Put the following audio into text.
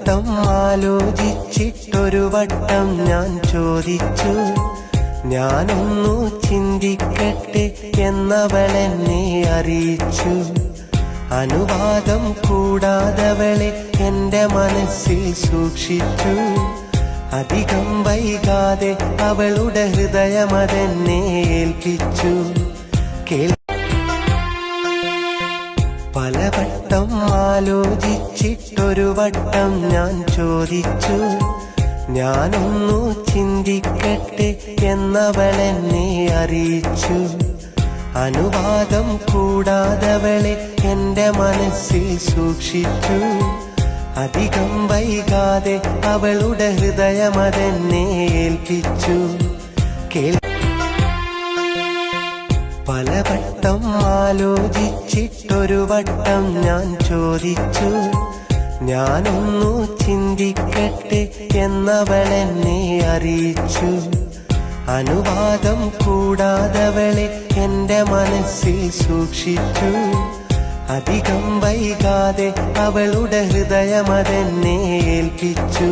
വട്ടം ആലോചിച്ചിട്ടൊരു വട്ടം ഞാൻ ചോദിച്ചു, ഞാനൊന്നു ചിന്തിക്കട്ടെ എന്നവളെന്നെ അറിയിച്ചു. അനുവാദം കൂടാതവളെ എന്റെ മനസ്സിൽ സൂക്ഷിച്ചു. അധികം വൈകാതെ അവളുടെ ഹൃദയമതെന്നെ ഏൽപ്പിച്ചു. പലവട്ടം ആലോചിച്ചിട്ടൊരു വട്ടം ഞാൻ ചോദിച്ചു, ഞാനൊന്നു ചിന്തിക്കട്ടെ എന്നവളെന്നെ അറിയിച്ചു. അനുവാദം കൂടാതവളെ എന്റെ മനസ്സിൽ സൂക്ഷിച്ചു. അധികം വൈകാതെ അവളുടെ ഹൃദയമതെന്നെ ഏൽപ്പിച്ചു. പലവട്ടം ആലോചിച്ചിട്ടൊരു വട്ടം ഞാൻ ചോദിച്ചു, ഞാനൊന്നു ചിന്തിക്കട്ടെ എന്നവളെന്നെ അറിയിച്ചു. അനുവാദം കൂടാതവളെ എന്റെ മനസ്സിൽ സൂക്ഷിച്ചു. അധികം വൈകാതെ അവളുടെ ഹൃദയമതെന്നെ ഏൽപ്പിച്ചു.